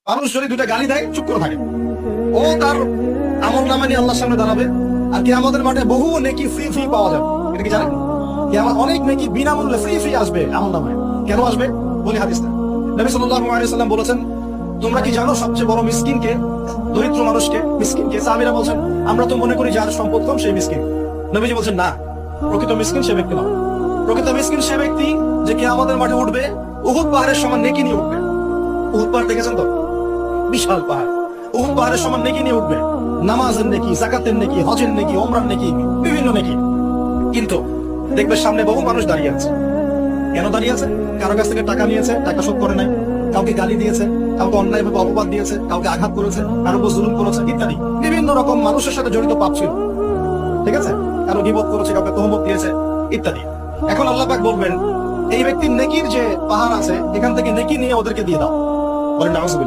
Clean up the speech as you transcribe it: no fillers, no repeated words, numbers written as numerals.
মানুষ যদি দুটা গালি দেয় চুপ করে থাকে, ও তার আমল নামা নিয়ে আল্লাহর সামনে দাঁড়াবে। আর কিয়ামতের মাঠে বহু নেকি ফ্রি ফ্রি পাওয়া যাবে। এটা কি জানেন? কিয়ামত অনেক নেকি বিনামূল্যে ফ্রি ফ্রি আসবে আমল নামায়। কেন আসবে বলি হাদিসটা। নবী সাল্লাল্লাহু আলাইহি ওয়াসাল্লাম বলেছেন, তোমরা কি জানো সবচেয়ে বড় মিসকিনকে, দরিদ্র মানুষকে, মিসকিনকে? সাহাবীরা বলছেন, আমরা তো মনে করি যার সম্পদ কম সেই মিসকিন। নবীজি বলছেন, না, প্রকৃত মিসকিন সে ব্যক্তি নয়। প্রকৃত মিসকিন সে ব্যক্তি যে কিয়ামতের মাঠে উঠবে উহুদ পাহাড়ের সমান নেকি নিয়ে উঠবে। উহুদ পাহাড় দেখেছেন তো? বিশাল পাহাড়। উহুদ পাহাড়ের সমান নেকি নিয়ে উঠবে। নামাজের নেকি, যাকাতের নেকি, হজের নেকি, ওমরার নেকি, বিভিন্ন নেকি। কিন্তু দেখবে সামনে বহু মানুষ দাঁড়িয়ে আছে। কেন দাঁড়িয়ে আছে? কারো কাছ থেকে টাকা নিয়েছে, টাকা শোধ করে নাই, কাউকে গালি দিয়েছে, কাউকে অন্যায়ভাবে অপবাদ দিয়েছে, কাউকে আঘাত করেছে, কারো উপর জুলুম করেছে ইত্যাদি। বিভিন্ন রকম মানুষের সাথে জড়িত পাপ ছিল। ঠিক আছে? কারো গীবত করেছে, কাউকে তহমত দিয়েছে ইত্যাদি। এখন আল্লাহ পাক বলবেন, এই ব্যক্তির নেকির যে পাহাড় আছে এখান থেকে নেকি নিয়ে ওদেরকে দিয়ে দাও। বলেন নাউজুবিল্লাহ।